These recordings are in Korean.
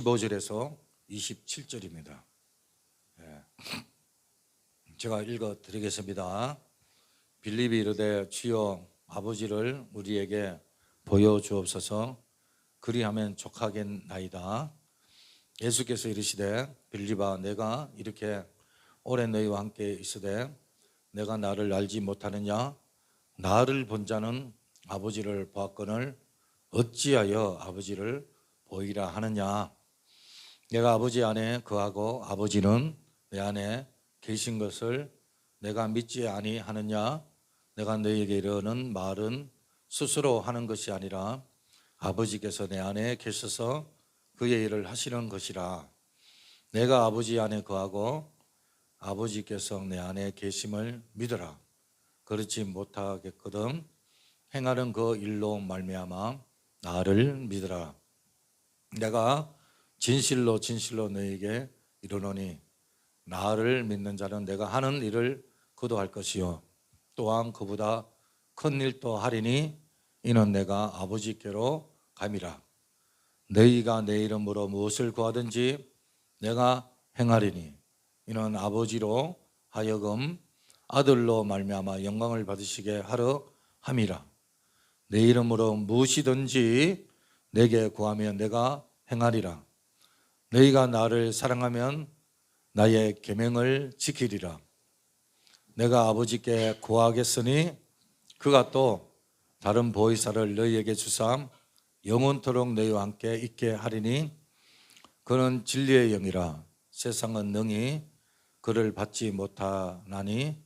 15절에서 27절입니다. 제가 읽어 드리겠습니다. 빌립이 이르되 주여 아버지를 우리에게 보여주옵소서. 그리하면 족하겠나이다. 예수께서 이르시되 빌립아 내가 이렇게 오래 너희와 함께 있으되 내가 나를 알지 못하느냐? 나를 본 자는 아버지를 보았거늘 어찌하여 아버지를 보이라 하느냐? 내가 아버지 안에 거하고 아버지는 내 안에 계신 것을 내가 믿지 아니하느냐? 내가 너희에게 이르는 말은 스스로 하는 것이 아니라 아버지께서 내 안에 계셔서 그의 일을 하시는 것이라. 내가 아버지 안에 거하고 아버지께서 내 안에 계심을 믿어라. 그렇지 못하겠거든 행하는 그 일로 말미암아 나를 믿어라. 내가 진실로 너희에게 이르노니 나를 믿는 자는 내가 하는 일을 그도 할 것이요 또한 그보다 큰 일도 하리니 이는 내가 아버지께로 감이라. 너희가 내 이름으로 무엇을 구하든지 내가 행하리니 이는 아버지로 하여금 아들로 말미암아 영광을 받으시게 하려 함이라. 내 이름으로 무엇이든지 내게 구하면 내가 행하리라. 너희가 나를 사랑하면 나의 계명을 지키리라. 내가 아버지께 구하겠으니 그가 또 다른 보혜사를 너희에게 주사 영원토록 너희와 함께 있게 하리니 그는 진리의 영이라. 세상은 능히 그를 받지 못하나니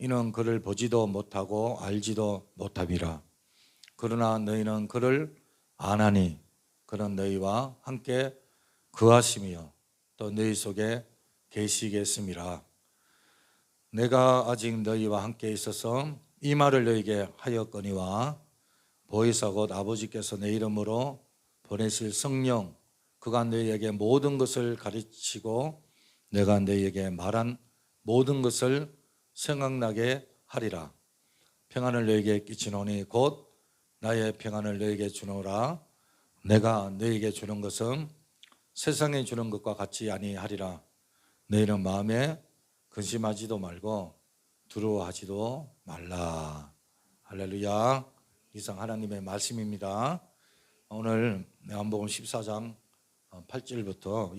이는 그를 보지도 못하고 알지도 못함이라. 그러나 너희는 그를 아나니 그는 너희와 함께 거하시며 또 너희 속에 계시겠음이라. 내가 아직 너희와 함께 있어서 이 말을 너희에게 하였거니와 보혜사 곧 아버지께서 내 이름으로 보내실 성령 그가 너희에게 모든 것을 가르치고 내가 너희에게 말한 모든 것을 생각나게 하리라. 평안을 너희에게 끼치노니 곧 나의 평안을 너희에게 주노라. 내가 너희에게 주는 것은 세상에 주는 것과 같이 아니하리라. 너희는 마음에 근심하지도 말고 두려워하지도 말라. 할렐루야. 이상 하나님의 말씀입니다. 오늘 요한복음 14장 8절부터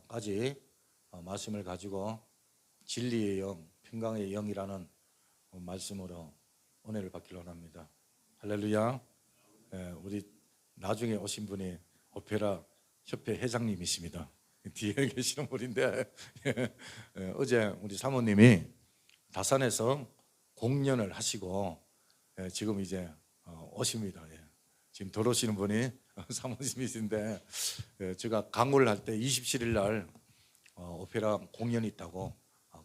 27절까지 말씀을 가지고 진리의 영, 평강의 영이라는 말씀으로 은혜를 받기로 합니다. 할렐루야. 우리 나중에 오신 분이 오페라 협회 회장님이십니다. 뒤에 계시는 분인데 어제 우리 사모님이 다산에서 공연을 하시고 지금 이제 오십니다. 지금 들어오시는 분이 사모님이신데 제가 광고를 할 때 27일 날 오페라 공연이 있다고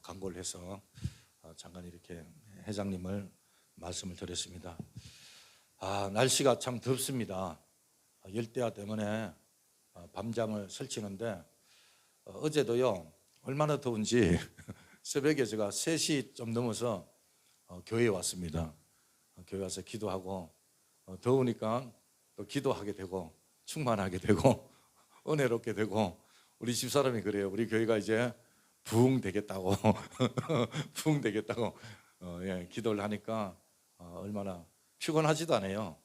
광고를 해서 잠깐 이렇게 회장님을 말씀을 드렸습니다. 날씨가 참 덥습니다. 열대야 때문에 밤잠을 설치는데 어제도요 얼마나 더운지 새벽에 제가 3시 좀 넘어서 교회에 왔습니다. 교회 와서 기도하고 더우니까 또 기도하게 되고 충만하게 되고 은혜롭게 되고 우리 집사람이 그래요. 우리 교회가 이제 부흥 되겠다고 부흥 되겠다고 기도를 하니까 얼마나 피곤하지도 않아요.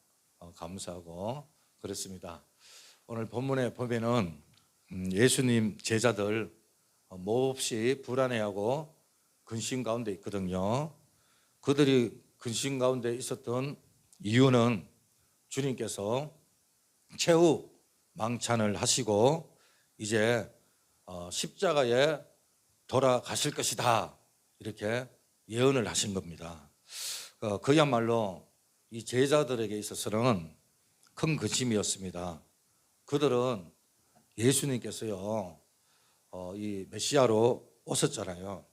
감사하고 그렇습니다. 오늘 본문에 보면은 예수님 제자들 몹시 불안해하고 근심 가운데 있거든요. 그들이 근심 가운데 있었던 이유는 주님께서 최후 망찬을 하시고 이제 십자가에 돌아가실 것이다 이렇게 예언을 하신 겁니다. 그야말로 이 제자들에게 있어서는 큰 근심이었습니다. 그들은 예수님께서요 이 메시아로 오셨잖아요.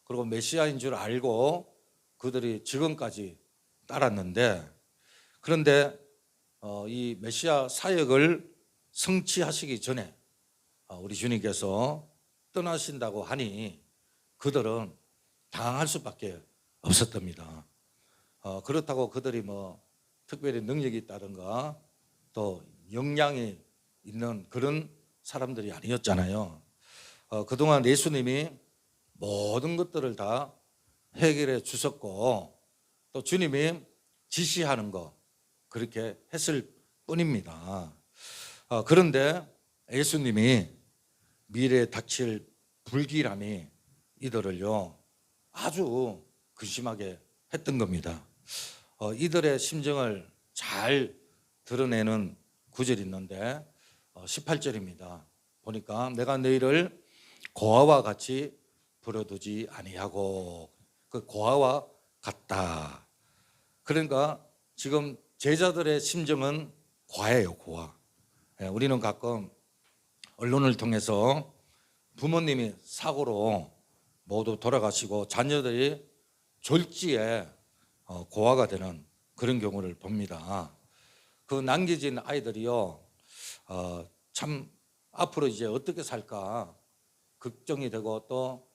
그리고 메시아인 줄 알고 그들이 지금까지 따랐는데 그런데 이 메시아 사역을 성취하시기 전에 우리 주님께서 떠나신다고 하니 그들은 당할 수밖에 없었답니다. 그렇다고 그들이 뭐 특별히 능력이 있다든가 또 역량이 있는 그런 사람들이 아니었잖아요. 그동안 예수님이 모든 것들을 다 해결해 주셨고 또 주님이 지시하는 거 그렇게 했을 뿐입니다. 그런데 예수님이 미래에 닥칠 불길함이 이들을요 아주 근심하게 했던 겁니다. 이들의 심정을 잘 드러내는 구절이 있는데 18절입니다. 보니까 내가 너희를 고아와 같이 부려두지 아니하고, 그 고아와 같다. 그러니까 지금 제자들의 심정은 고아예요, 고아. 우리는 가끔 언론을 통해서 부모님이 사고로 모두 돌아가시고 자녀들이 졸지에 고아가 되는 그런 경우를 봅니다. 그 남겨진 아이들이요 참 앞으로 이제 어떻게 살까 걱정이 되고 또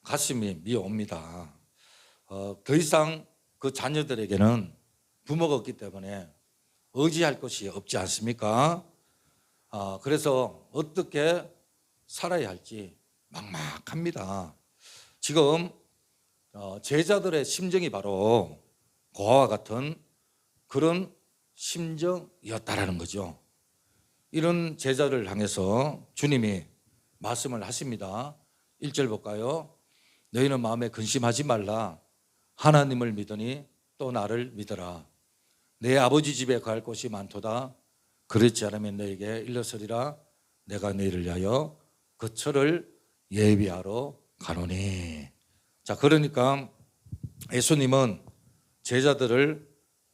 가슴이 미어옵니다. 더 이상 그 자녀들에게는 부모가 없기 때문에 의지할 것이 없지 않습니까? 그래서 어떻게 살아야 할지 막막합니다. 지금 제자들의 심정이 바로 고아와 같은 그런 심정이었다라는 거죠. 이런 제자를 향해서 주님이 말씀을 하십니다. 1절 볼까요? 너희는 마음에 근심하지 말라. 하나님을 믿으니 또 나를 믿어라. 내 아버지 집에 갈 곳이 많도다. 그렇지 않으면 너에게 일러서리라. 내가 너희를 위하여 거처를 예비하러 가노니. 자, 그러니까 예수님은 제자들을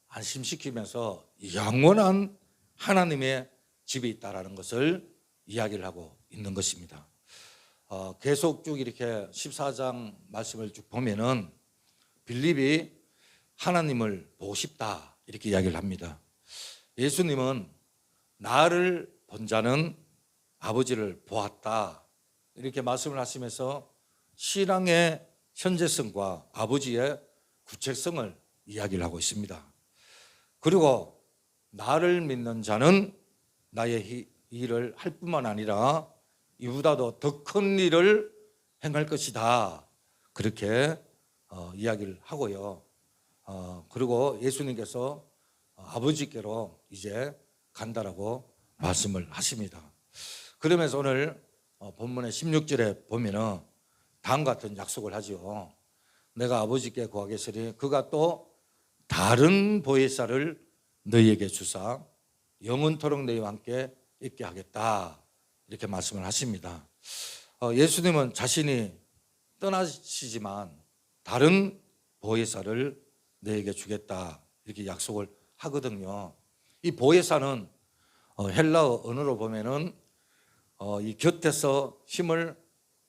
안심시키면서 영원한 하나님의 집이 있다라는 것을 이야기를 하고 있는 것입니다. 계속 쭉 이렇게 14장 말씀을 쭉 보면은 빌립이 하나님을 보고 싶다 이렇게 이야기를 합니다. 예수님은 나를 본 자는 아버지를 보았다 이렇게 말씀을 하시면서 신앙의 현재성과 아버지의 구체성을 이야기를 하고 있습니다. 그리고 나를 믿는 자는 나의 일을 할 뿐만 아니라 이보다도 더 큰 일을 행할 것이다 그렇게 이야기를 하고요. 그리고 예수님께서 아버지께로 이제 간다라고 말씀을 하십니다. 그러면서 오늘 본문의 16절에 보면은 다음과 같은 약속을 하죠. 내가 아버지께 구하겠으니 그가 또 다른 보혜사를 너희에게 주사 영원토록 너희와 함께 있게 하겠다 이렇게 말씀을 하십니다. 예수님은 자신이 떠나시지만 다른 보혜사를 너희에게 주겠다 이렇게 약속을 하거든요. 이 보혜사는 헬라어 언어로 보면은 이 곁에서 힘을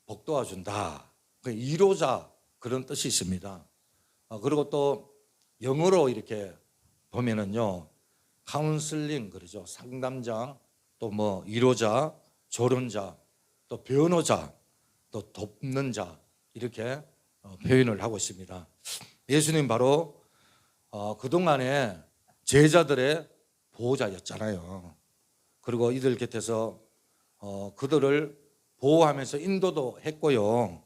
북돋아 준다. 이로자 그런 뜻이 있습니다. 그리고 또 영어로 이렇게 보면은요 카운슬링 그러죠. 상담자 또 뭐 위로자, 조론자, 또 변호자, 또 돕는 자 이렇게 표현을 하고 있습니다. 예수님 바로 그동안에 제자들의 보호자였잖아요. 그리고 이들 곁에서 그들을 보호하면서 인도도 했고요.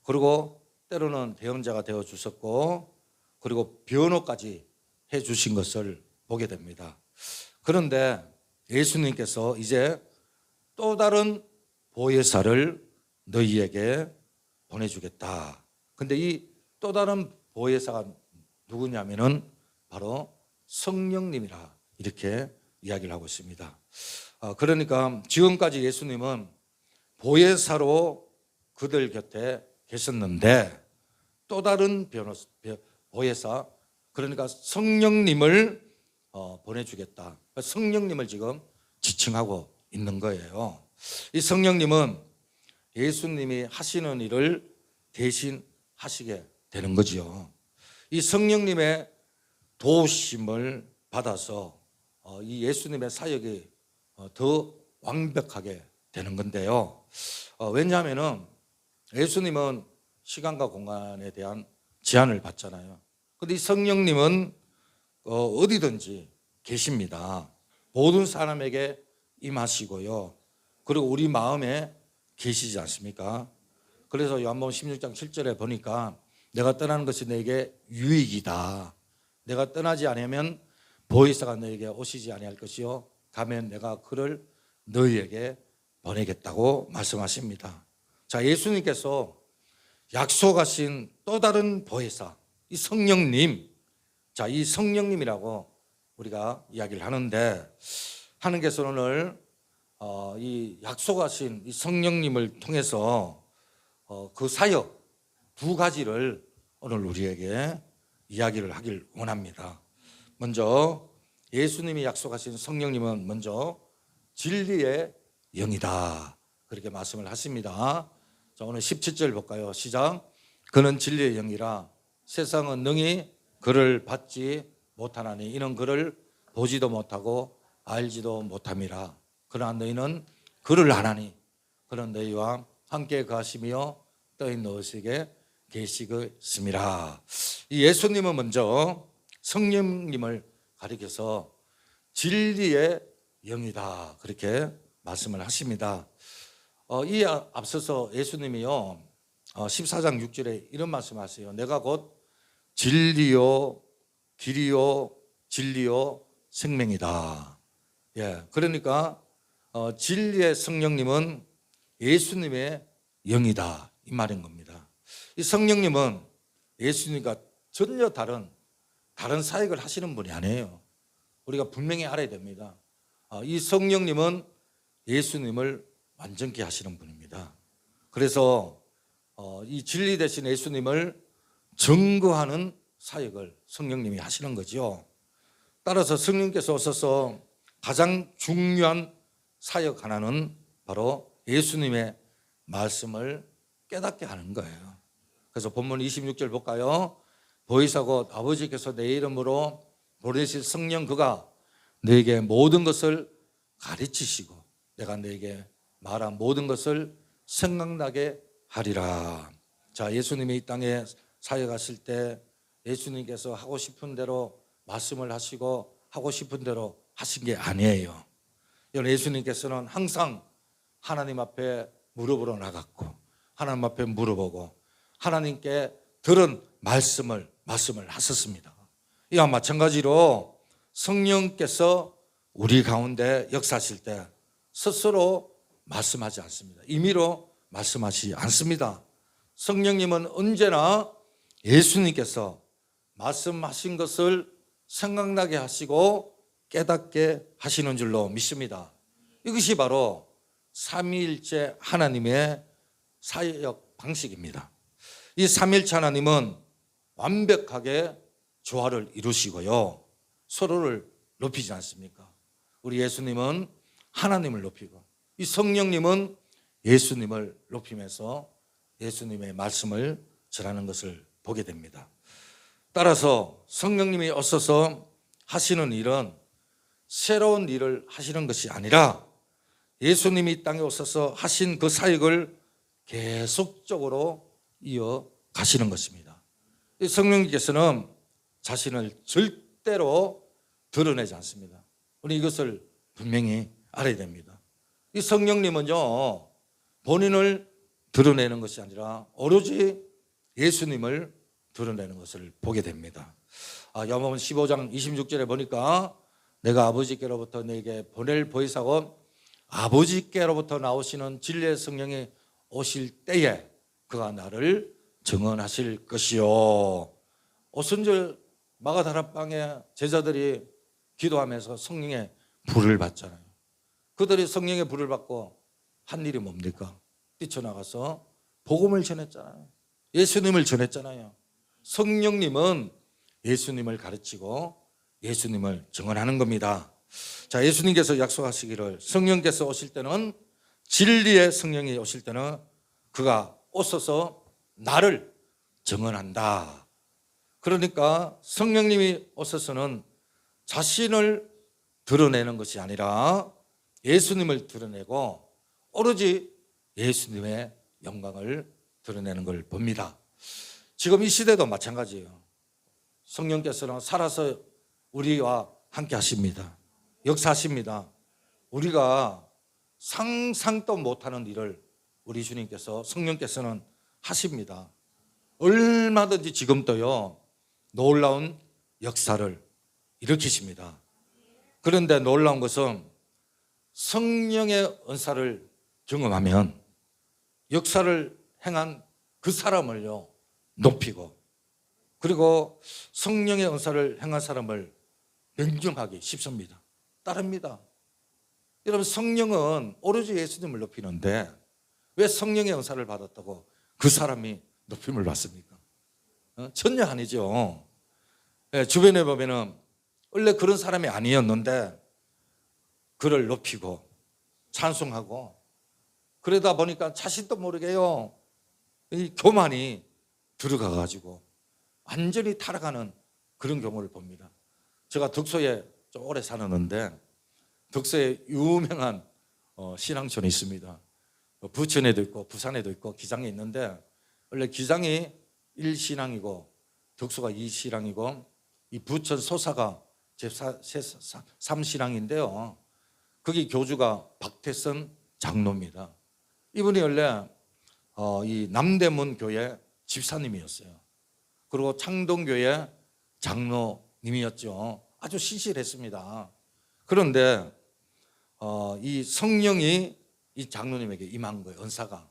그리고 때로는 대언자가 되어 주셨고 그리고 변호까지 해 주신 것을 보게 됩니다. 그런데 예수님께서 이제 또 다른 보혜사를 너희에게 보내주겠다. 근데 이 또 다른 보혜사가 누구냐면은 바로 성령님이라 이렇게 이야기를 하고 있습니다. 그러니까 지금까지 예수님은 보혜사로 그들 곁에 계셨는데 또 다른 보혜사 그러니까 성령님을 보내주겠다. 성령님을 지금 지칭하고 있는 거예요. 이 성령님은 예수님이 하시는 일을 대신 하시게 되는 거지요. 이 성령님의 도우심을 받아서 이 예수님의 사역이 더 완벽하게 되는 건데요. 왜냐하면은 예수님은 시간과 공간에 대한 제한을 받잖아요. 그런데 이 성령님은 어디든지 계십니다. 모든 사람에게 임하시고요. 그리고 우리 마음에 계시지 않습니까? 그래서 요한복음 16장 7절에 보니까 내가 떠나는 것이 너에게 유익이다. 내가 떠나지 않으면 보혜사가 너에게 오시지 아니할 것이요 가면 내가 그를 너희에게 보내겠다고 말씀하십니다. 자, 예수님께서 약속하신 또 다른 보혜사, 이 성령님, 자, 이 성령님이라고 우리가 이야기를 하는데 하나님께서 오늘 이 약속하신 이 성령님을 통해서 그 사역 두 가지를 오늘 우리에게 이야기를 하길 원합니다. 먼저 예수님이 약속하신 성령님은 먼저 진리의 영이다, 그렇게 말씀을 하십니다. 자, 오늘 17절 볼까요? 시작. 그는 진리의 영이라 세상은 능히 그를 받지 못하나니 이는 그를 보지도 못하고 알지도 못함이라. 그러나 너희는 그를 아나니 그는 너희와 함께 거하시며 너희 너희에게 계시겠습니다. 이 예수님은 먼저 성령님을 가리켜서 진리의 영이다, 그렇게 말씀을 하십니다. 이 앞서서 예수님이요 14장 6절에 이런 말씀하세요. 내가 곧 진리요 길이요 진리요 생명이다. 예, 그러니까 진리의 성령님은 예수님의 영이다, 이 말인 겁니다. 이 성령님은 예수님과 전혀 다른 사역을 하시는 분이 아니에요. 우리가 분명히 알아야 됩니다. 이 성령님은 예수님을 완전케 하시는 분입니다. 그래서 이 진리 대신 예수님을 증거하는 사역을 성령님이 하시는 거죠. 따라서 성령님께서 오셔서 가장 중요한 사역 하나는 바로 예수님의 말씀을 깨닫게 하는 거예요. 그래서 본문 26절 볼까요? 보혜사 곧 아버지께서 내 이름으로 보내실 성령 그가 너에게 모든 것을 가르치시고 내가 너에게 말한 모든 것을 생각나게 하리라. 자, 예수님이 이 땅에 사역하실 때 예수님께서 하고 싶은 대로 말씀을 하시고 하고 싶은 대로 하신 게 아니에요. 예수님께서는 항상 하나님 앞에 무릎으로 나갔고 하나님 앞에 물어보고 하나님께 들은 말씀을 하셨습니다. 이와 마찬가지로 성령께서 우리 가운데 역사하실 때 스스로 말씀하지 않습니다. 임의로 말씀하지 않습니다. 성령님은 언제나 예수님께서 말씀하신 것을 생각나게 하시고 깨닫게 하시는 줄로 믿습니다. 이것이 바로 삼위일체 하나님의 사역 방식입니다. 이 삼위일체 하나님은 완벽하게 조화를 이루시고요, 서로를 높이지 않습니까? 우리 예수님은 하나님을 높이고 이 성령님은 예수님을 높이면서 예수님의 말씀을 전하는 것을 보게 됩니다. 따라서 성령님이 오셔서 하시는 일은 새로운 일을 하시는 것이 아니라 예수님이 이 땅에 오셔서 하신 그 사역을 계속적으로 이어가시는 것입니다. 성령님께서는 자신을 절대로 드러내지 않습니다. 우리 이것을 분명히 알아야 됩니다. 이 성령님은요 본인을 드러내는 것이 아니라 오로지 예수님을 드러내는 것을 보게 됩니다. 요한복음 15장 26절에 보니까 내가 아버지께로부터 너에게 보낼 보혜사고 아버지께로부터 나오시는 진리의 성령이 오실 때에 그가 나를 증언하실 것이요. 오순절 마가다락방에 제자들이 기도하면서 성령의 불을 받잖아요. 그들이 성령의 불을 받고 한 일이 뭡니까? 뛰쳐나가서 복음을 전했잖아요. 예수님을 전했잖아요. 성령님은 예수님을 가르치고 예수님을 증언하는 겁니다. 자, 예수님께서 약속하시기를 성령께서 오실 때는 진리의 성령이 오실 때는 그가 오셔서 나를 증언한다. 그러니까 성령님이 오셔서는 자신을 드러내는 것이 아니라 예수님을 드러내고 오로지 예수님의 영광을 드러내는 걸 봅니다. 지금 이 시대도 마찬가지예요. 성령께서는 살아서 우리와 함께 하십니다. 역사하십니다. 우리가 상상도 못하는 일을 우리 주님께서, 성령께서는 하십니다. 얼마든지 지금도요, 놀라운 역사를 일으키십니다. 그런데 놀라운 것은 성령의 은사를 경험하면 역사를 행한 그 사람을요 높이고, 그리고 성령의 은사를 행한 사람을 명령하기 쉽습니다. 따릅니다. 여러분, 성령은 오로지 예수님을 높이는데 왜 성령의 은사를 받았다고 그 사람이 높임을 받습니까? 전혀 아니죠. 주변에 보면은 원래 그런 사람이 아니었는데 그를 높이고 찬송하고, 그러다 보니까 자신도 모르게요, 이 교만이 들어가가지고 완전히 타락하는 그런 경우를 봅니다. 제가 덕소에 좀 오래 살았는데 덕소에 유명한 신앙촌이 있습니다. 부천에도 있고 부산에도 있고 기장에 있는데, 원래 기장이 1신앙이고 덕소가 2신앙이고 이 부천 소사가 제3신앙인데요. 거기 교주가 박태선 장로입니다. 이분이 원래 이 남대문 교회 집사님이었어요. 그리고 창동교회 장로님이었죠. 아주 신실했습니다. 그런데 이 성령이 이 장로님에게 임한 거예요. 은사가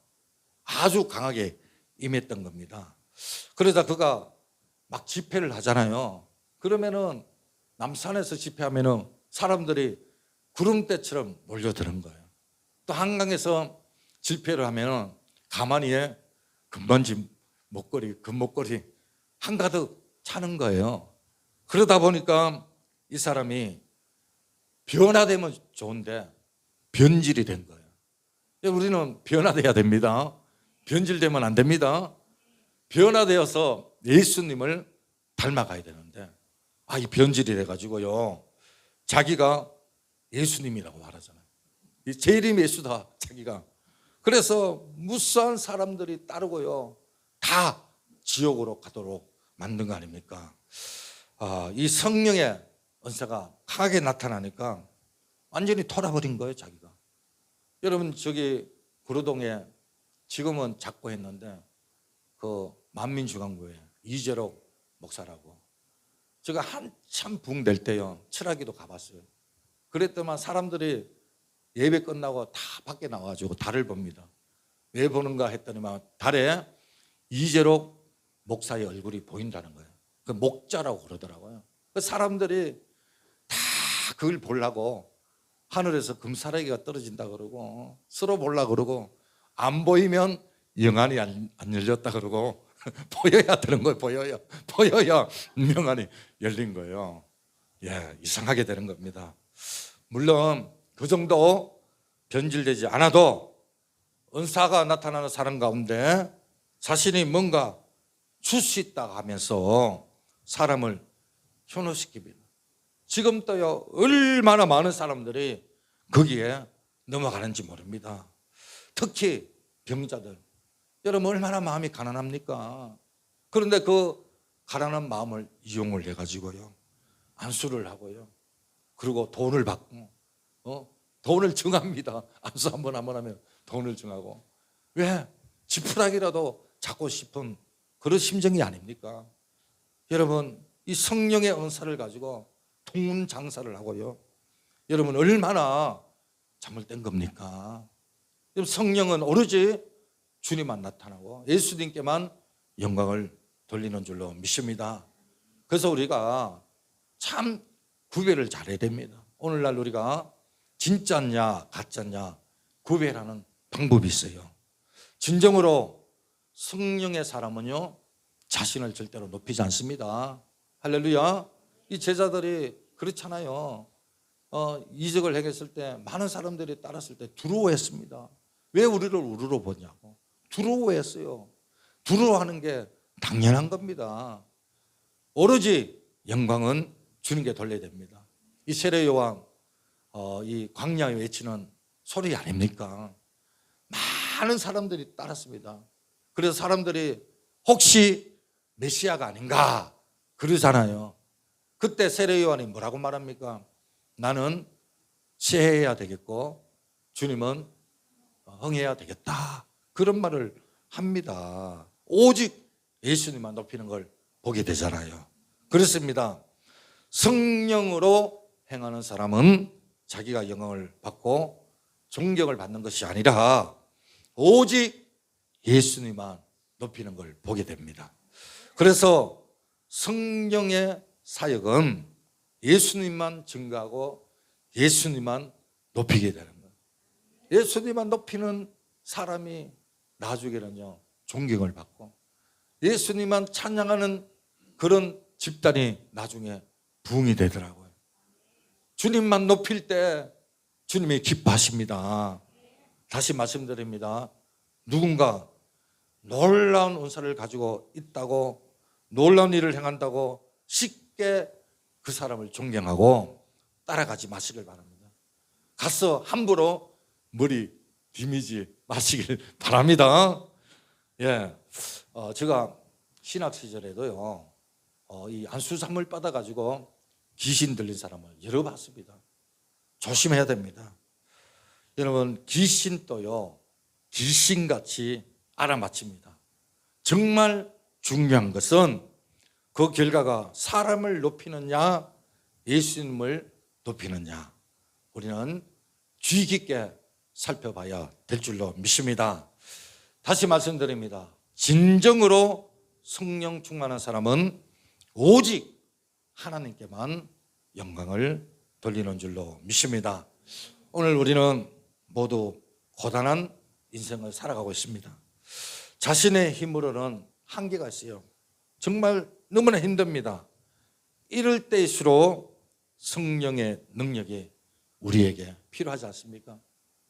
아주 강하게 임했던 겁니다. 그러다 그가 막 집회를 하잖아요. 그러면은 남산에서 집회하면은 사람들이 구름대처럼 몰려드는 거예요. 또 한강에서 집회를 하면은 가만히에 금반지 목걸이, 금목걸이 한가득 차는 거예요. 그러다 보니까 이 사람이 변화되면 좋은데 변질이 된 거예요. 우리는 변화돼야 됩니다. 변질되면 안 됩니다. 변화되어서 예수님을 닮아가야 되는데, 이 변질이 돼가지고요, 자기가 예수님이라고 말하잖아요. 제 이름이 예수다, 자기가. 그래서 무수한 사람들이 따르고요, 다 지옥으로 가도록 만든 거 아닙니까? 이 성령의 은사가 강하게 나타나니까 완전히 돌아버린 거예요, 자기가. 여러분, 저기 구로동에 지금은 작고했는데 그 만민중앙교회 이재록 목사라고, 제가 한참 붕댈 때요, 철학기도 가봤어요. 그랬더만 사람들이 예배 끝나고 다 밖에 나와가지고 달을 봅니다. 왜 보는가 했더니만 달에 이재록 목사의 얼굴이 보인다는 거예요. 그 목자라고 그러더라고요. 그 사람들이 다 그걸 보려고 하늘에서 금사라기가 떨어진다 그러고 서로 보려고 그러고, 안 보이면 영안이 안 열렸다 그러고 보여야 되는 거예요. 보여야 영안이 열린 거예요. 이상하게 되는 겁니다. 물론 그 정도 변질되지 않아도 은사가 나타나는 사람 가운데 자신이 뭔가 줄 수 있다 하면서 사람을 현혹시킵니다. 지금도요, 얼마나 많은 사람들이 거기에 넘어가는지 모릅니다. 특히 병자들, 여러분 얼마나 마음이 가난합니까? 그런데 그 가난한 마음을 이용을 해가지고요, 안수를 하고요, 그리고 돈을 받고 돈을 정합니다. 안수 한번 하면 돈을 정하고. 왜? 지푸라기라도 잡고 싶은 그런 심정이 아닙니까? 여러분, 이 성령의 은사를 가지고 돈 장사를 하고요, 여러분 얼마나 잘못된 겁니까? 성령은 오로지 주님만 나타나고 예수님께만 영광을 돌리는 줄로 믿습니다. 그래서 우리가 참 구별을 잘해야 됩니다. 오늘날 우리가 진짜냐 가짜냐 구별하는 방법이 있어요. 진정으로 성령의 사람은요, 자신을 절대로 높이지 않습니다. 할렐루야. 이 제자들이 그렇잖아요. 이적을 행했을 때 많은 사람들이 따랐을 때 두려워했습니다. 왜 우리를 우르르 보냐고. 두려워했어요. 두려워하는 게 당연한 겁니다. 오로지 영광은 주님께 돌려야 됩니다. 이 세례 요한 이 광야에 외치는 소리 아닙니까? 많은 사람들이 따랐습니다. 그래서 사람들이 혹시 메시아가 아닌가 그러잖아요. 그때 세례 요한이 뭐라고 말합니까? 나는 세해야 되겠고 주님은 흥해야 되겠다. 그런 말을 합니다. 오직 예수님만 높이는 걸 보게 되잖아요. 그렇습니다. 성령으로 행하는 사람은 자기가 영광을 받고 존경을 받는 것이 아니라 오직 예수님만 높이는 걸 보게 됩니다. 그래서 성령의 사역은 예수님만 증거하고 예수님만 높이게 되는 거예요. 예수님만 높이는 사람이 나중에는요 존경을 받고, 예수님만 찬양하는 그런 집단이 나중에 부흥이 되더라고요. 주님만 높일 때 주님이 기뻐하십니다. 다시 말씀드립니다. 누군가 놀라운 은사를 가지고 있다고, 놀라운 일을 행한다고 쉽게 그 사람을 존경하고 따라가지 마시길 바랍니다. 가서 함부로 머리 비미지 마시길 바랍니다. 예, 제가 신학 시절에도요, 이 안수삼을 받아가지고 귀신 들린 사람을 여러 봤습니다. 조심해야 됩니다. 여러분, 귀신도요, 귀신같이 알아맞힙니다. 정말 중요한 것은 그 결과가 사람을 높이느냐, 예수님을 높이느냐, 우리는 주의 깊게 살펴봐야 될 줄로 믿습니다. 다시 말씀드립니다. 진정으로 성령 충만한 사람은 오직 하나님께만 영광을 돌리는 줄로 믿습니다. 오늘 우리는 모두 고단한 인생을 살아가고 있습니다. 자신의 힘으로는 한계가 있어요. 정말 너무나 힘듭니다. 이럴 때일수록 성령의 능력이 우리에게 필요하지 않습니까?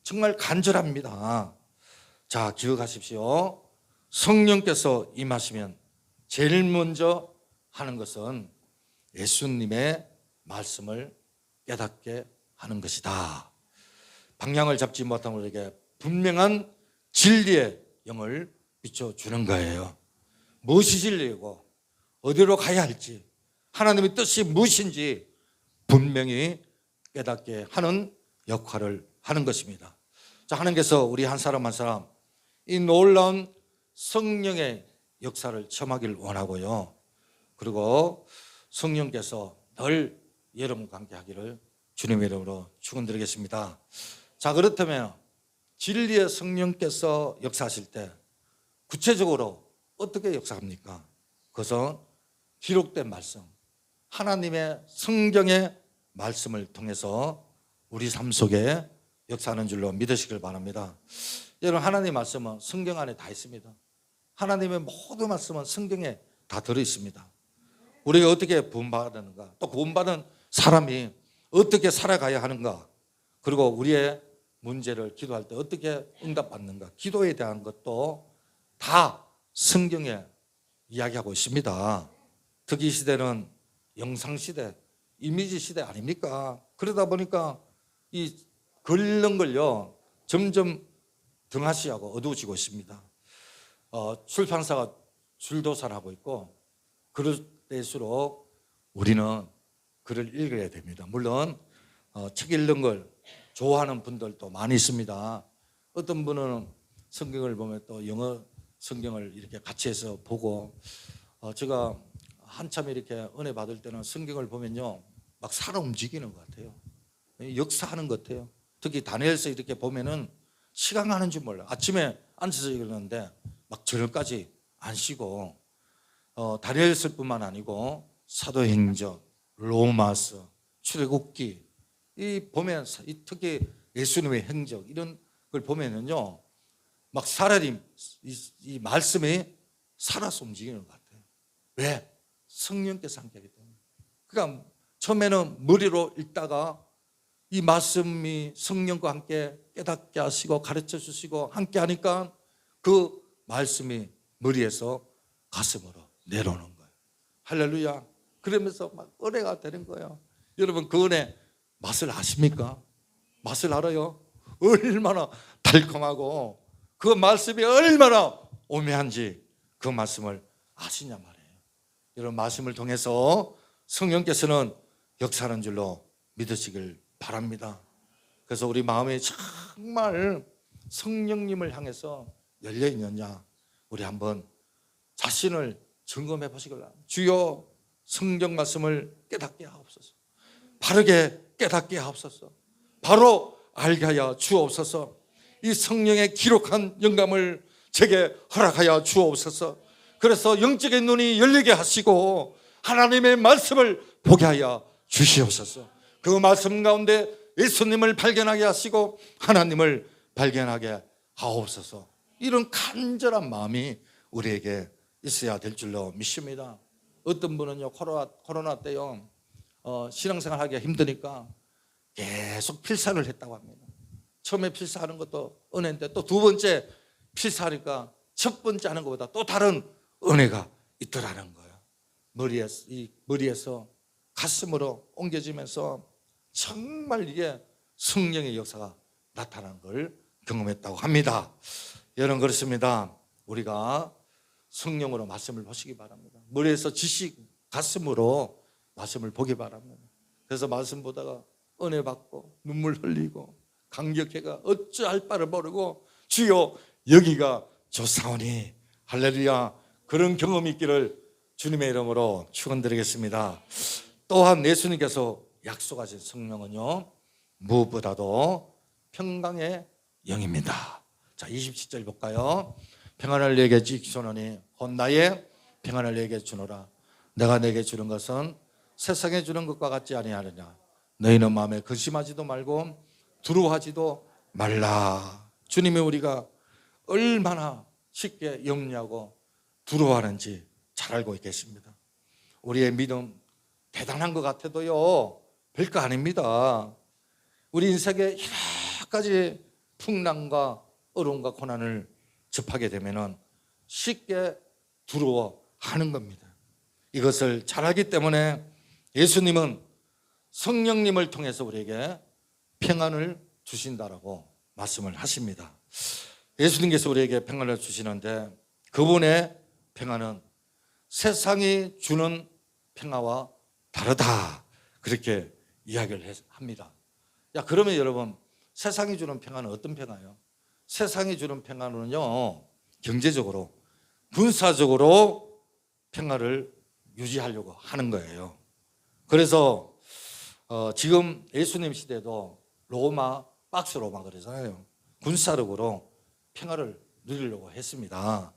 정말 간절합니다. 자, 기억하십시오. 성령께서 임하시면 제일 먼저 하는 것은 예수님의 말씀을 깨닫게 하는 것이다. 방향을 잡지 못한 우리에게 분명한 진리의 영을 비춰주는 거예요. 무엇이 진리이고 어디로 가야 할지, 하나님의 뜻이 무엇인지 분명히 깨닫게 하는 역할을 하는 것입니다. 자, 하나님께서 우리 한 사람 한 사람 이 놀라운 성령의 역사를 체험하길 원하고요. 그리고 성령께서 늘 여러분과 함께 하기를 주님의 이름으로 축원드리겠습니다. 자, 그렇다면 진리의 성령께서 역사하실 때 구체적으로 어떻게 역사합니까? 그것은 기록된 말씀, 하나님의 성경의 말씀을 통해서 우리 삶 속에 역사하는 줄로 믿으시길 바랍니다. 여러분, 하나님의 말씀은 성경 안에 다 있습니다. 하나님의 모든 말씀은 성경에 다 들어있습니다. 우리가 어떻게 구원받았는가, 또 구원받은 사람이 어떻게 살아가야 하는가, 그리고 우리의 문제를 기도할 때 어떻게 응답받는가, 기도에 대한 것도 다 성경에 이야기하고 있습니다. 특히 이 시대는 영상시대, 이미지 시대 아닙니까? 그러다 보니까 이 걸른 걸요 점점 등하시하고 어두워지고 있습니다. 출판사가 줄도사를 하고 있고, 그럴 때일수록 우리는 글을 읽어야 됩니다. 물론 책 읽는 걸 좋아하는 분들도 많이 있습니다. 어떤 분은 성경을 보면 또 영어 성경을 이렇게 같이 해서 보고, 제가 한참 이렇게 은혜 받을 때는 성경을 보면요 막 살아 움직이는 것 같아요. 역사하는 것 같아요. 특히 다니엘서 이렇게 보면은 시간 가는 줄 몰라요. 아침에 앉아서 읽는데 막 저녁까지 안 쉬고, 다니엘서뿐만 아니고 사도행전, 로마서, 출애굽기, 이 보면 특히 예수님의 행적 이런 걸 보면은요 막 사라림, 이 말씀이 살아서 움직이는 것 같아요. 왜? 성령께서 함께하기 때문에. 그러니까 처음에는 머리로 읽다가 이 말씀이 성령과 함께 깨닫게 하시고 가르쳐 주시고 함께 하니까 그 말씀이 머리에서 가슴으로 내려오는 거예요. 할렐루야. 그러면서 막 은혜가 되는 거예요. 여러분, 그 은혜 맛을 아십니까? 맛을 알아요? 얼마나 달콤하고 그 말씀이 얼마나 오묘한지 그 말씀을 아시냐 말이에요. 여러분, 말씀을 통해서 성령께서는 역사하는 줄로 믿으시길 바랍니다. 그래서 우리 마음이 정말 성령님을 향해서 열려 있느냐, 우리 한번 자신을 점검해 보시기 바랍니다. 주여, 성경 말씀을 깨닫게 하옵소서. 바르게 깨닫게 하옵소서. 바로 알게 하여 주옵소서. 이 성령의 기록한 영감을 제게 허락하여 주옵소서. 그래서 영적인 눈이 열리게 하시고 하나님의 말씀을 보게 하여 주시옵소서. 그 말씀 가운데 예수님을 발견하게 하시고 하나님을 발견하게 하옵소서. 이런 간절한 마음이 우리에게 있어야 될 줄로 믿습니다. 어떤 분은요, 코로나 때요, 신앙생활 하기가 힘드니까 계속 필사를 했다고 합니다. 처음에 필사하는 것도 은혜인데 또 두 번째 필사하니까 첫 번째 하는 것보다 또 다른 은혜가 있더라는 거예요. 머리에서 가슴으로 옮겨지면서 정말 이게 성령의 역사가 나타나는 걸 경험했다고 합니다. 여러분, 그렇습니다. 우리가 성령으로 말씀을 보시기 바랍니다. 머리에서 지식, 가슴으로 말씀을 보기 바랍니다. 그래서 말씀 보다가 은혜 받고 눈물 흘리고 감격해가 어찌할 바를 모르고 주여 여기가 조사오니 할렐루야, 그런 경험이 있기를 주님의 이름으로 축원드리겠습니다. 또한 예수님께서 약속하신 성령은요, 무엇보다도 평강의 영입니다. 자, 27절 볼까요? 평안을 내게 주시노니 곧 나의 평안을 내게 주노라. 내가 내게 주는 것은 세상에 주는 것과 같지 아니하느냐. 너희는 마음에 근심하지도 말고 두려워하지도 말라. 주님이 우리가 얼마나 쉽게 염려하고 두려워하는지 잘 알고 있겠습니다. 우리의 믿음 대단한 것 같아도요, 별거 아닙니다. 우리 인생에 여러 가지 풍랑과 어려움과 고난을 접하게 되면 쉽게 두려워하는 겁니다. 이것을 잘 알기 때문에 예수님은 성령님을 통해서 우리에게 평안을 주신다라고 말씀을 하십니다. 예수님께서 우리에게 평안을 주시는데 그분의 평안은 세상이 주는 평화와 다르다, 그렇게 이야기를 합니다. 야, 그러면 여러분, 세상이 주는 평화는 어떤 평화예요? 세상이 주는 평화는요, 경제적으로, 군사적으로 평화를 유지하려고 하는 거예요. 그래서 지금 예수님 시대도 박스 로마 그러잖아요. 군사력으로 평화를 누리려고 했습니다.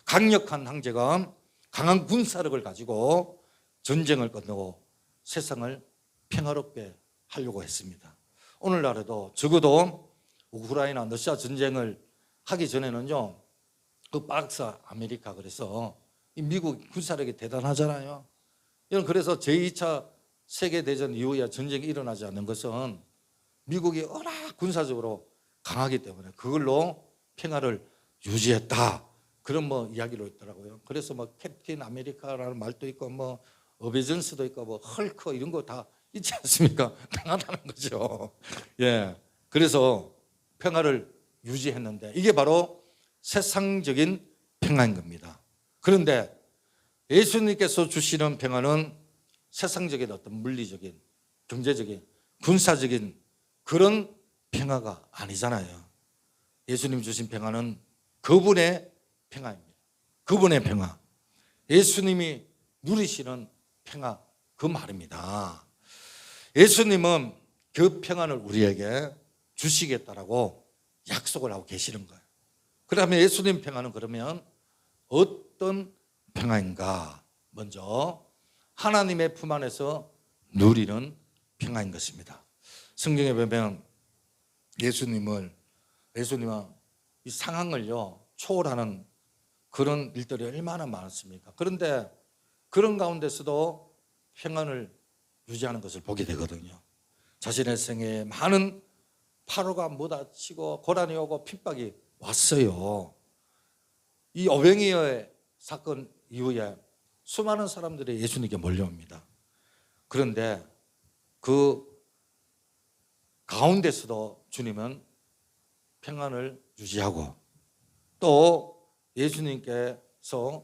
강력한 황제가 강한 군사력을 가지고 전쟁을 끝내고 세상을 평화롭게 하려고 했습니다. 오늘날에도 적어도 우크라이나 러시아 전쟁을 하기 전에는요, 그 박스 아메리카, 그래서 미국 군사력이 대단하잖아요. 그래서 제2차 세계대전 이후에 전쟁이 일어나지 않는 것은 미국이 워낙 군사적으로 강하기 때문에 그걸로 평화를 유지했다, 그런 이야기로 있더라고요. 그래서 캡틴 아메리카라는 말도 있고 어베전스도 있고 헐크 이런 거 다 있지 않습니까? 강하다는 거죠. 예. 그래서 평화를 유지했는데 이게 바로 세상적인 평화인 겁니다. 그런데 예수님께서 주시는 평화는 세상적인 어떤 물리적인, 경제적인, 군사적인 그런 평화가 아니잖아요. 예수님 주신 평화는 그분의 평화입니다. 그분의 평화, 예수님이 누리시는 평화, 그 말입니다. 예수님은 그 평안을 우리에게 주시겠다라고 약속을 하고 계시는 거예요. 그러면 예수님 평안은 그러면 어떤 평안인가? 먼저 하나님의 품 안에서 누리는 평안인 것입니다. 성경에 보면 예수님은 이 상황을요 초월하는 그런 일들이 얼마나 많았습니까? 그런데 그런 가운데서도 평안을 유지하는 것을 보게 되거든요. 자신의 생에 많은 파로가 몰아치고 고난이 오고 핍박이 왔어요. 이 오병이어의 사건 이후에 수많은 사람들이 예수님께 몰려옵니다. 그런데 그 가운데서도 주님은 평안을 유지하고 또 예수님께서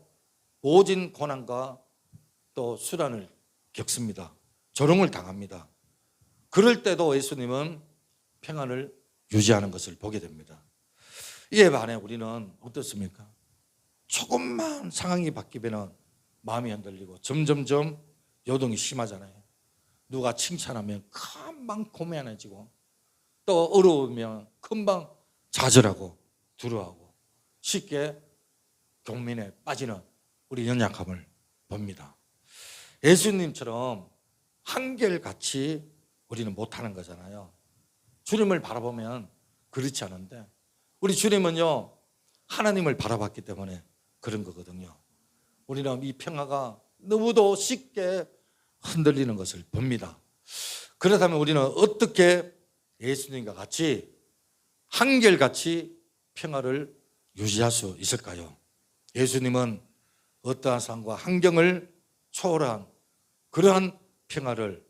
모진 고난과 또 수란을 겪습니다. 조롱을 당합니다. 그럴 때도 예수님은 평안을 유지하는 것을 보게 됩니다. 이에 반해 우리는 어떻습니까? 조금만 상황이 바뀌면 마음이 흔들리고 점점점 요동이 심하잖아요. 누가 칭찬하면 금방 고민해지고 또 어려우면 금방 좌절하고 두려워하고 쉽게 경민에 빠지는 우리 연약함을 봅니다. 예수님처럼 한결같이 우리는 못하는 거잖아요. 주님을 바라보면 그렇지 않은데 우리 주님은요 하나님을 바라봤기 때문에 그런 거거든요. 우리는 이 평화가 너무도 쉽게 흔들리는 것을 봅니다. 그렇다면 우리는 어떻게 예수님과 같이 한결같이 평화를 유지할 수 있을까요? 예수님은 어떠한 상황과 환경을 초월한 그러한 평화를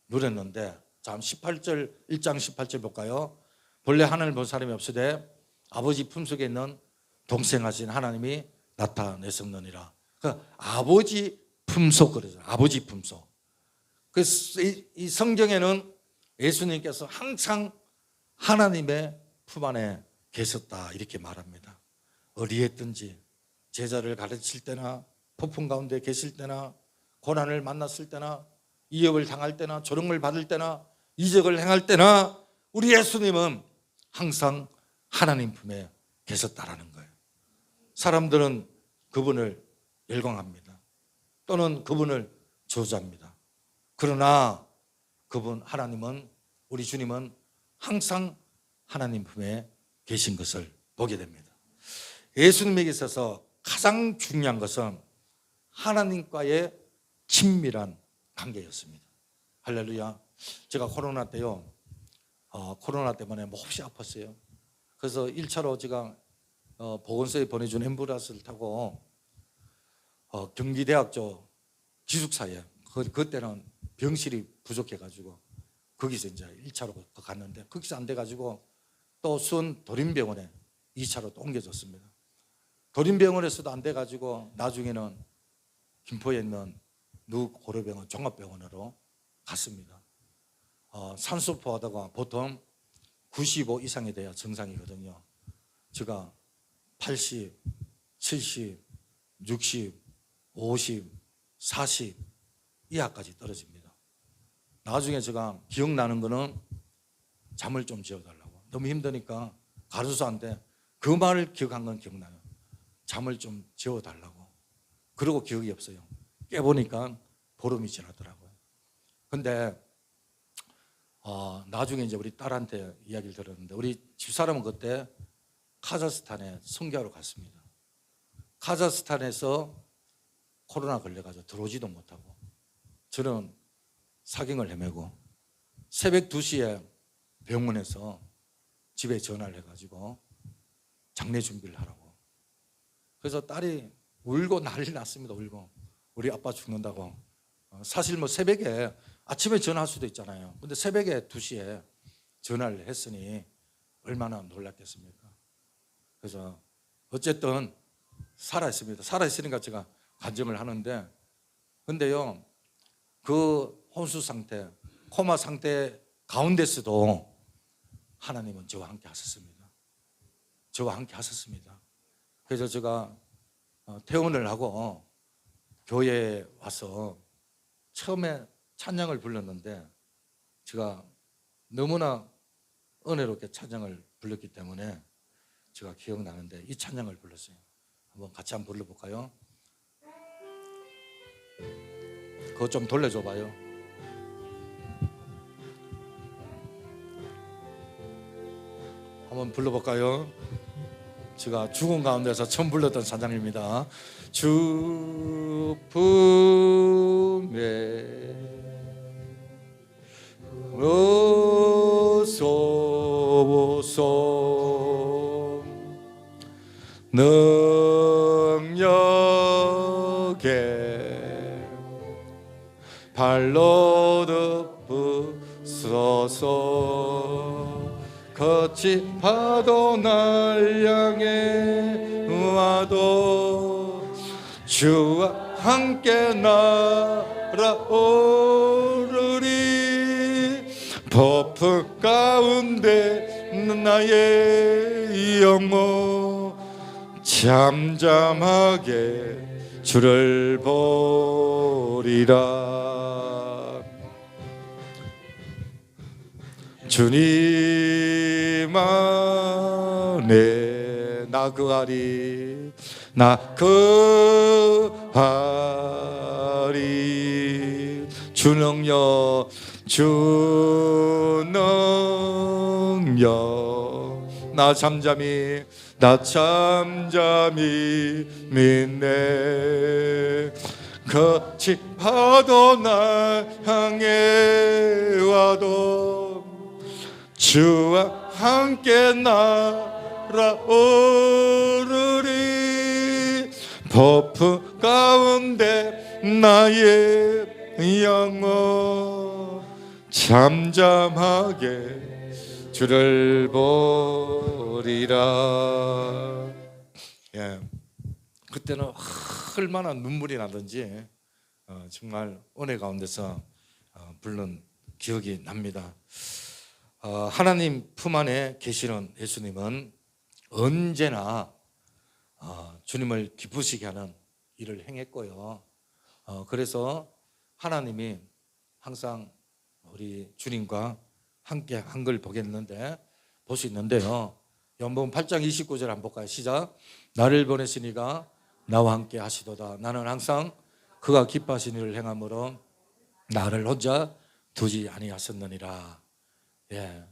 누렸는데, 자, 18절 1장 18절 볼까요? 본래 하늘을 본 사람이 없으되 아버지 품속에 있는 동생하신 하나님이 나타내셨느니라. 그 아버지 품속 그러죠. 아버지 품속. 그래서 이 성경에는 예수님께서 항상 하나님의 품 안에 계셨다 이렇게 말합니다. 어디에 있든지 제자를 가르칠 때나 폭풍 가운데 계실 때나 고난을 만났을 때나 위협을 당할 때나 조롱을 받을 때나 이적을 행할 때나 우리 예수님은 항상 하나님 품에 계셨다라는 거예요. 사람들은 그분을 열광합니다. 또는 그분을 저주합니다. 그러나 그분 하나님은, 우리 주님은 항상 하나님 품에 계신 것을 보게 됩니다. 예수님에게 있어서 가장 중요한 것은 하나님과의 친밀한 관계였습니다. 할렐루야. 제가 코로나 때요, 코로나 때문에 몹시 아팠어요. 그래서 1차로 제가 보건소에 보내준 앰뷸런스를 타고 경기대학 쪽 기숙사에, 그때는 병실이 부족해가지고 거기서 이제 1차로 갔는데 거기서 안 돼가지고 또 수원 도림병원에 2차로 또 옮겨졌습니다. 도림병원에서도 안 돼가지고 나중에는 김포에 있는 누고려병원 종합병원으로 갔습니다. 산소포 하다가 보통 95 이상이 돼야 정상이거든요. 제가 80, 70, 60, 50, 40 이하까지 떨어집니다. 나중에 제가 기억나는 거는 잠을 좀 재워달라고. 너무 힘드니까 가르쳐서한테 그 말을 기억한 건 기억나요. 잠을 좀 재워달라고. 그러고 기억이 없어요. 깨보니까 보름이 지나더라고요. 근데 나중에 이제 우리 딸한테 이야기를 들었는데, 우리 집사람은 그때 카자흐스탄에 선교하러 갔습니다. 카자흐스탄에서 코로나 걸려가지고 들어오지도 못하고 저는 사경을 헤매고 새벽 2시에 병원에서 집에 전화를 해가지고 장례 준비를 하라고. 그래서 딸이 울고 난리 났습니다. 울고 우리 아빠 죽는다고. 사실 뭐 새벽에, 아침에 전화할 수도 있잖아요. 근데 새벽에 2시에 전화를 했으니 얼마나 놀랐겠습니까? 그래서 어쨌든 살아있습니다. 살아있으니까 제가 간증을 하는데, 근데요 그 혼수 상태, 코마 상태 가운데서도 하나님은 저와 함께 하셨습니다. 저와 함께 하셨습니다. 그래서 제가 퇴원을 하고 교회에 와서 처음에 찬양을 불렀는데, 제가 너무나 은혜롭게 찬양을 불렀기 때문에 제가 기억나는데 이 찬양을 불렀어요. 한번 같이 한번 불러볼까요? 그거 좀 돌려줘봐요. 한번 불러볼까요? 제가 죽은 가운데서 처음 불렀던 찬양입니다. 주 품에 어서오소 능력에 발로 덮으소서. 거친 파도 날 향해 와도 주와 함께 날아오르리. 폭풍 가운데 나의 영혼 잠잠하게 주를 보리라. 주님 안에 나 거하리, 나 거하리. 주 능력, 주 능력. 나 잠잠히 믿네. 거친 파도 날 향해 와도 주와 함께 날아오르리. 폭풍 가운데 나의 영혼 잠잠하게 주를 보리라. 예, 그때는 얼마나 눈물이 나든지 정말 은혜 가운데서 부른 기억이 납니다. 하나님 품 안에 계시는 예수님은 언제나 주님을 기쁘시게 하는 일을 행했고요. 그래서 하나님이 항상 우리 주님과 함께 한 걸 보겠는데 볼 수 있는데요. 요한복음 8장 29절 한번 볼까요? 시작. 나를 보내시니가 나와 함께 하시도다. 나는 항상 그가 기뻐하신 일을 행함으로 나를 혼자 두지 아니하셨느니라. 예,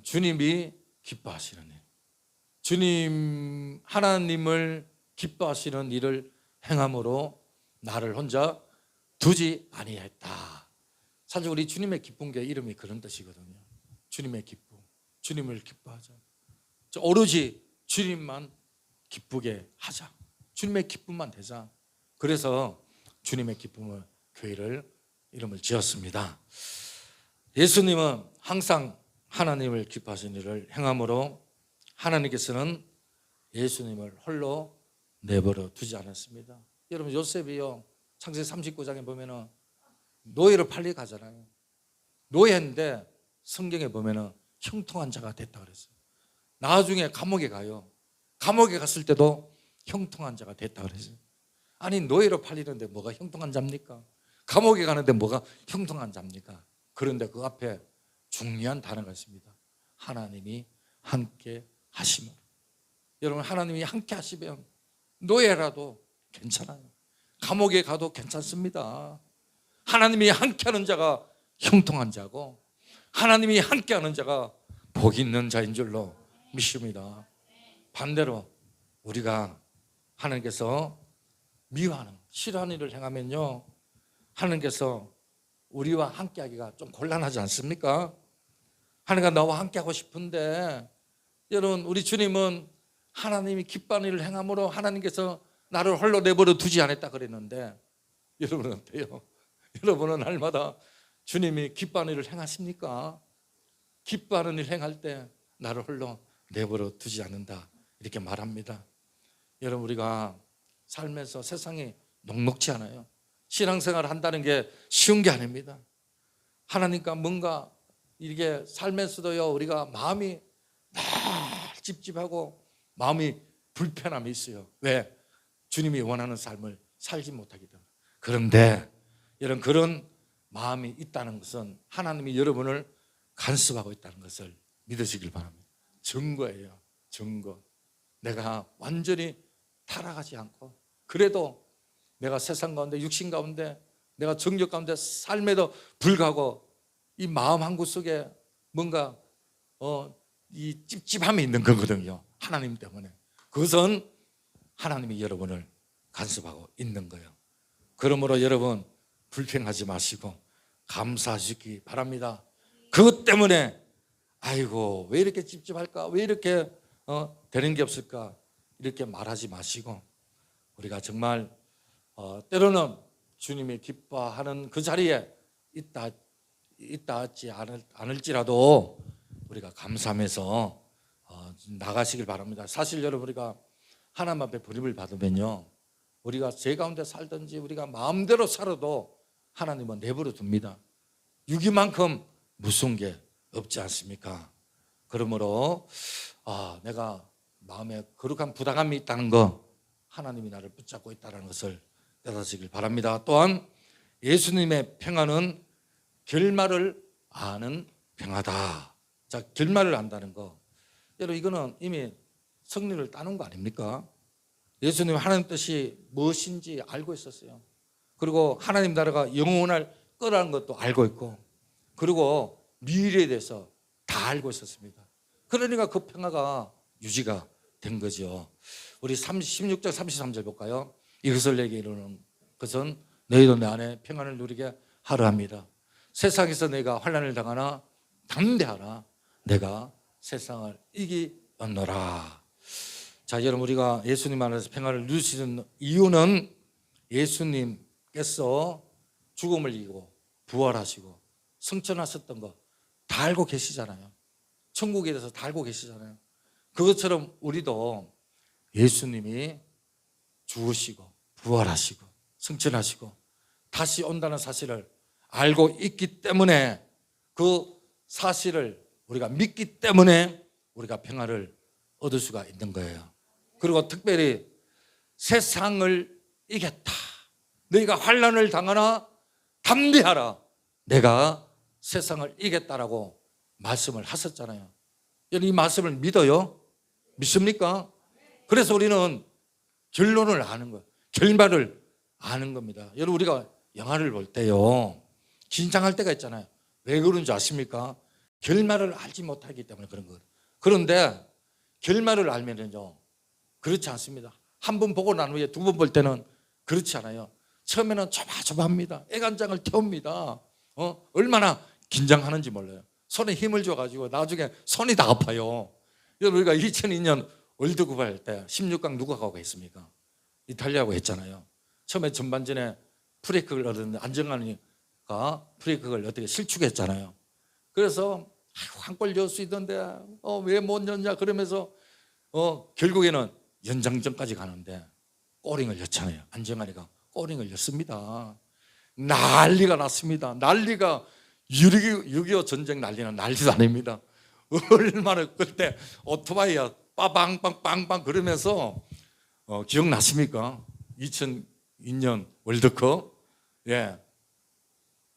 주님이 기뻐하시는 일, 주님 하나님을 기뻐하시는 일을 행함으로 나를 혼자 두지 아니했다. 사실 우리 주님의 기쁜 게 이름이 그런 뜻이거든요. 주님의 기쁨, 주님을 기뻐하자. 오로지 주님만 기쁘게 하자. 주님의 기쁨만 되자. 그래서 주님의 기쁨을 교회를 이름을 지었습니다. 예수님은 항상 하나님을 기뻐하시는 일을 행함으로 하나님께서는 예수님을 홀로 내버려 두지 않았습니다. 여러분 요셉이요, 창세기 39장에 보면은 노예로 팔려 가잖아요. 노예인데 성경에 보면은 형통한 자가 됐다 그랬어요. 나중에 감옥에 가요. 감옥에 갔을 때도 형통한 자가 됐다 그랬어요. 아니 노예로 팔리는데 뭐가 형통한 자입니까? 감옥에 가는데 뭐가 형통한 자입니까? 그런데 그 앞에 중요한 단어가 있습니다. 하나님이 함께 하심으로. 여러분 하나님이 함께 하시면 노예라도 괜찮아요. 감옥에 가도 괜찮습니다. 하나님이 함께하는 자가 형통한 자고 하나님이 함께하는 자가 복 있는 자인 줄로 믿습니다. 반대로 우리가 하나님께서 미워하는 싫어하는 일을 행하면요, 하나님께서 우리와 함께하기가 좀 곤란하지 않습니까? 하나님과 나와 함께하고 싶은데, 여러분 우리 주님은 하나님이 기뻐하는 일을 행함으로 하나님께서 나를 홀로 내버려 두지 않았다 그랬는데, 여러분은 어때요? 여러분은 날마다 주님이 기뻐하는 일을 행하십니까? 기뻐하는 일 행할 때 나를 홀로 내버려 두지 않는다 이렇게 말합니다. 여러분 우리가 살면서 세상이 녹록지 않아요. 신앙생활을 한다는 게 쉬운 게 아닙니다. 하나님과 뭔가 이게 살면서도요, 우리가 마음이 늘 찝찝하고 마음이 불편함이 있어요. 왜? 주님이 원하는 삶을 살지 못하기 때문에. 그런데 여러분 그런 마음이 있다는 것은 하나님이 여러분을 간섭하고 있다는 것을 믿으시길 바랍니다. 증거예요. 증거. 내가 완전히 타락하지 않고 그래도 내가 세상 가운데 육신 가운데 내가 정욕 가운데 삶에도 불구하고 이 마음 한구석에 뭔가 이 찝찝함이 있는 거거든요. 하나님 때문에. 그것은 하나님이 여러분을 간섭하고 있는 거예요. 그러므로 여러분 불평하지 마시고 감사하시기 바랍니다. 그것 때문에 아이고 왜 이렇게 찝찝할까? 왜 이렇게 되는 게 없을까? 이렇게 말하지 마시고 우리가 정말 때로는 주님이 기뻐하는 그 자리에 있다 있지 않을지라도 우리가 감사하면서 나가시길 바랍니다. 사실 여러분 우리가 하나님 앞에 부름을 받으면요, 우리가 죄 가운데 살든지 우리가 마음대로 살아도 하나님은 내버려 둡니다. 유기만큼 무서운 게 없지 않습니까? 그러므로 내가 마음에 거룩한 부담감이 있다는 거, 하나님이 나를 붙잡고 있다는 것을 깨닫으시길 바랍니다. 또한 예수님의 평안은 결말을 아는 평화다. 자, 결말을 안다는 거, 여러분 이거는 이미 성리를 따는 거 아닙니까? 예수님 하나님 뜻이 무엇인지 알고 있었어요. 그리고 하나님 나라가 영원할 거라는 것도 알고 있고, 그리고 미래에 대해서 다 알고 있었습니다. 그러니까 그 평화가 유지가 된 거죠. 우리 16절 33절 볼까요? 이것을 내게 이루는 것은 너희도 내 안에 평안을 누리게 하려 합니다. 세상에서 내가 환난을 당하나 담대하라. 내가 세상을 이기었노라. 자, 여러분 우리가 예수님 안에서 평안을 누리시는 이유는 예수님께서 죽음을 이기고 부활하시고 승천하셨던 거 다 알고 계시잖아요. 천국에 대해서 다 알고 계시잖아요. 그것처럼 우리도 예수님이 죽으시고 부활하시고 승천하시고 다시 온다는 사실을 알고 있기 때문에, 그 사실을 우리가 믿기 때문에 우리가 평안을 얻을 수가 있는 거예요. 그리고 특별히 세상을 이겼다. 너희가 환난을 당하나 담대하라. 내가 세상을 이겼다라고 말씀을 하셨잖아요. 이 말씀을 믿어요? 믿습니까? 그래서 우리는 결론을 아는 거예요. 결말을 아는 겁니다. 여러분 우리가 영화를 볼 때요, 긴장할 때가 있잖아요. 왜 그런지 아십니까? 결말을 알지 못하기 때문에 그런 거예요. 그런데 결말을 알면은요 그렇지 않습니다. 한 번 보고 난 후에 두 번 볼 때는 그렇지 않아요. 처음에는 조마조마합니다. 애간장을 태웁니다. 얼마나 긴장하는지 몰라요. 손에 힘을 줘가지고 나중에 손이 다 아파요. 여러분 우리가 2002년 월드컵 할 때 16강 누가 가고 했습니까? 이탈리아하고 했잖아요. 처음에 전반전에 프리킥을 얻었는데 안정환이가 프리킥을 어떻게 실축했잖아요. 그래서 한 골 넣을 수 있던데 왜 못 넣냐 그러면서 결국에는 연장전까지 가는데 골링을 넣잖아요. 안정환이가 골링을 넣습니다. 난리가 났습니다. 난리가 6.25 전쟁 난리는 난리도 아닙니다. 얼마나 그때 오토바이야 빠방빵빵빵 그러면서 기억나십니까? 2002년 월드컵,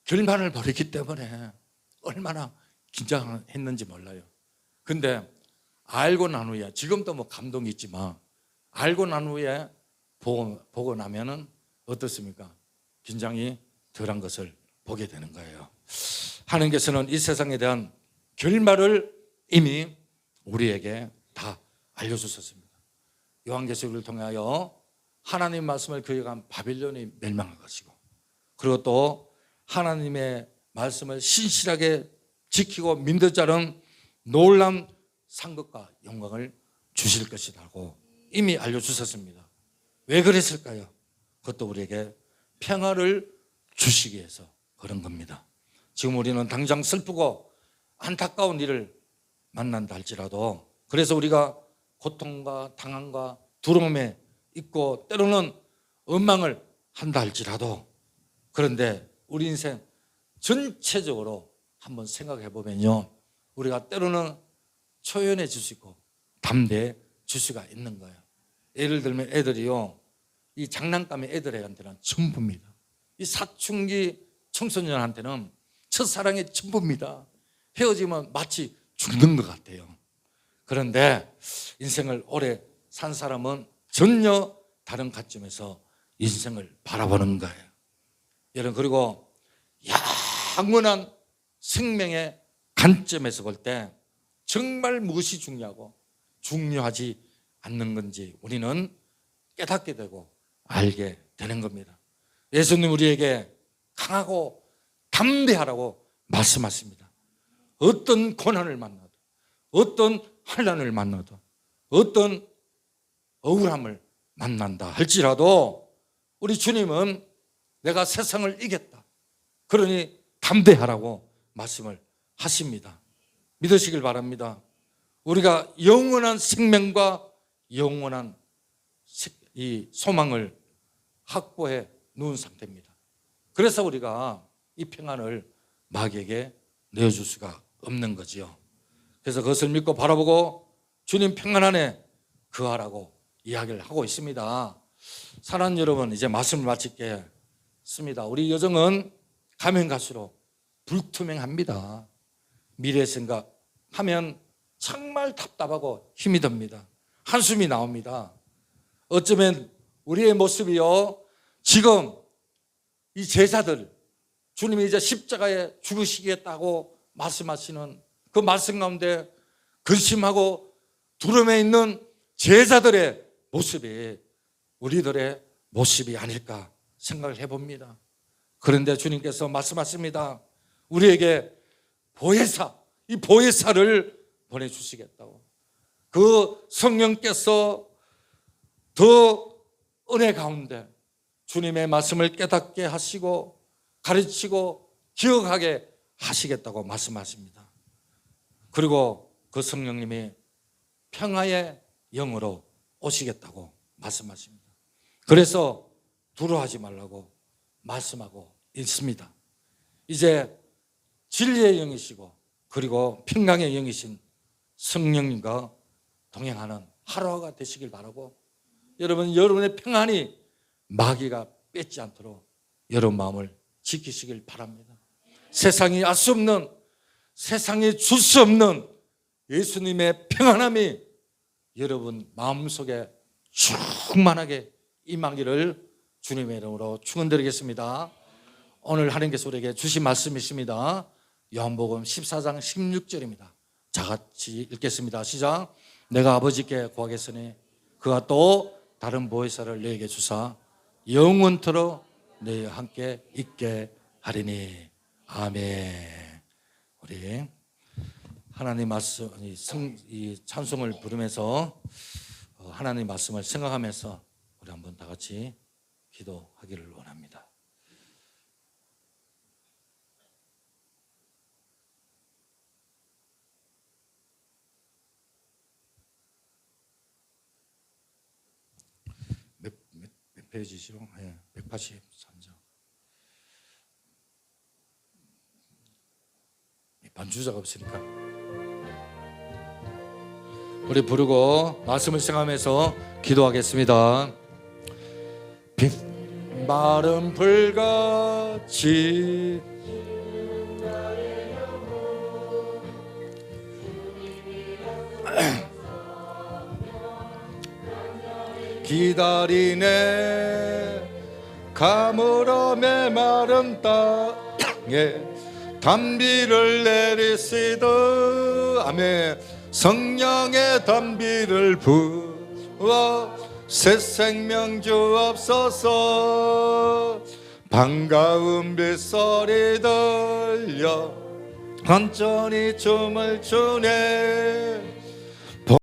결말을 벌였기 때문에 얼마나 긴장했는지 몰라요. 근데 알고 난 후에, 지금도 뭐 감동이 있지만 알고 난 후에 보고 나면은 어떻습니까? 긴장이 덜한 것을 보게 되는 거예요. 하나님께서는 이 세상에 대한 결말을 이미 우리에게 다 알려주셨습니다. 요한계시록을 통하여 하나님 말씀을 교육한 바빌론이 멸망할 것이고, 그리고 또 하나님의 말씀을 신실하게 지키고 믿는 자는 놀라운 상급과 영광을 주실 것이라고 이미 알려주셨습니다. 왜 그랬을까요? 그것도 우리에게 평화를 주시기 위해서 그런 겁니다. 지금 우리는 당장 슬프고 안타까운 일을 만난다 할지라도, 그래서 우리가 고통과 당함과 두려움에 있고 때로는 원망을 한다 할지라도, 그런데 우리 인생 전체적으로 한번 생각해 보면요, 우리가 때로는 초연해질 수 있고 담대해질 수가 있는 거예요. 예를 들면 애들이요, 이 장난감이 애들한테는 전부입니다. 이 사춘기 청소년한테는 첫사랑의 전부입니다. 헤어지면 마치 죽는 것 같아요. 그런데 인생을 오래 산 사람은 전혀 다른 관점에서 인생을 바라보는 거예요. 여러분, 그리고 영원한 생명의 관점에서 볼 때 정말 무엇이 중요하고 중요하지 않는 건지 우리는 깨닫게 되고 알게 되는 겁니다. 예수님 우리에게 강하고 담대하라고 말씀하십니다. 어떤 고난을 만나도, 어떤 환난을 만나도, 어떤 억울함을 만난다 할지라도 우리 주님은 내가 세상을 이겼다, 그러니 담대하라고 말씀을 하십니다. 믿으시길 바랍니다. 우리가 영원한 생명과 영원한 이 소망을 확보해 놓은 상태입니다. 그래서 우리가 이 평안을 마귀에게 내어줄 수가 없는 거지요. 그래서 그것을 믿고 바라보고 주님 평안 안에 거하라고 이야기를 하고 있습니다. 사랑하는 여러분, 이제 말씀을 마치겠습니다. 우리 여정은 가면 갈수록 불투명합니다. 미래 생각하면 정말 답답하고 힘이 듭니다. 한숨이 나옵니다. 어쩌면 우리의 모습이요, 지금 이 제자들, 주님이 이제 십자가에 죽으시겠다고 말씀하시는 그 말씀 가운데 근심하고 두려움에 있는 제자들의 모습이 우리들의 모습이 아닐까 생각을 해봅니다. 그런데 주님께서 말씀하십니다. 우리에게 보혜사, 이 보혜사를 보내주시겠다고. 그 성령께서 더 은혜 가운데 주님의 말씀을 깨닫게 하시고 가르치고 기억하게 하시겠다고 말씀하십니다. 그리고 그 성령님이 평화의 영으로 오시겠다고 말씀하십니다. 그래서 두려워하지 말라고 말씀하고 있습니다. 이제 진리의 영이시고 그리고 평강의 영이신 성령님과 동행하는 하루가 되시길 바라고, 여러분, 여러분의 평안이 마귀가 뺏지 않도록 여러분 마음을 지키시길 바랍니다. 세상이 알 수 없는, 세상이 줄 수 없는 예수님의 평안함이 여러분 마음속에 충만하게 임하기를 주님의 이름으로 축원드리겠습니다. 오늘 하나님께서 우리에게 주신 말씀이십니다. 요한복음 14장 16절입니다. 다 같이 읽겠습니다. 시작. 내가 아버지께 구하겠으니 그가 또 다른 보혜사를 너에게 주사 영원토록 너희와 함께 있게 하리니. 아멘. 우리 하나님 말씀, 이 찬송을 부르면서 하나님 말씀을 생각하면서 우리 한번 다 같이 기도하기를 원합니다. 몇 페이지시죠? 네, 183장. 반주자가 없으니까 우리 부르고 말씀을 생각하면서 기도하겠습니다. 마른 불같이 기다리네. 가물어 메마른 땅에 단비를 내리시듯. 아멘. 성령의 단비를 부어 새 생명 주옵소서. 반가운 빗소리 들려 간절히 춤을 추네.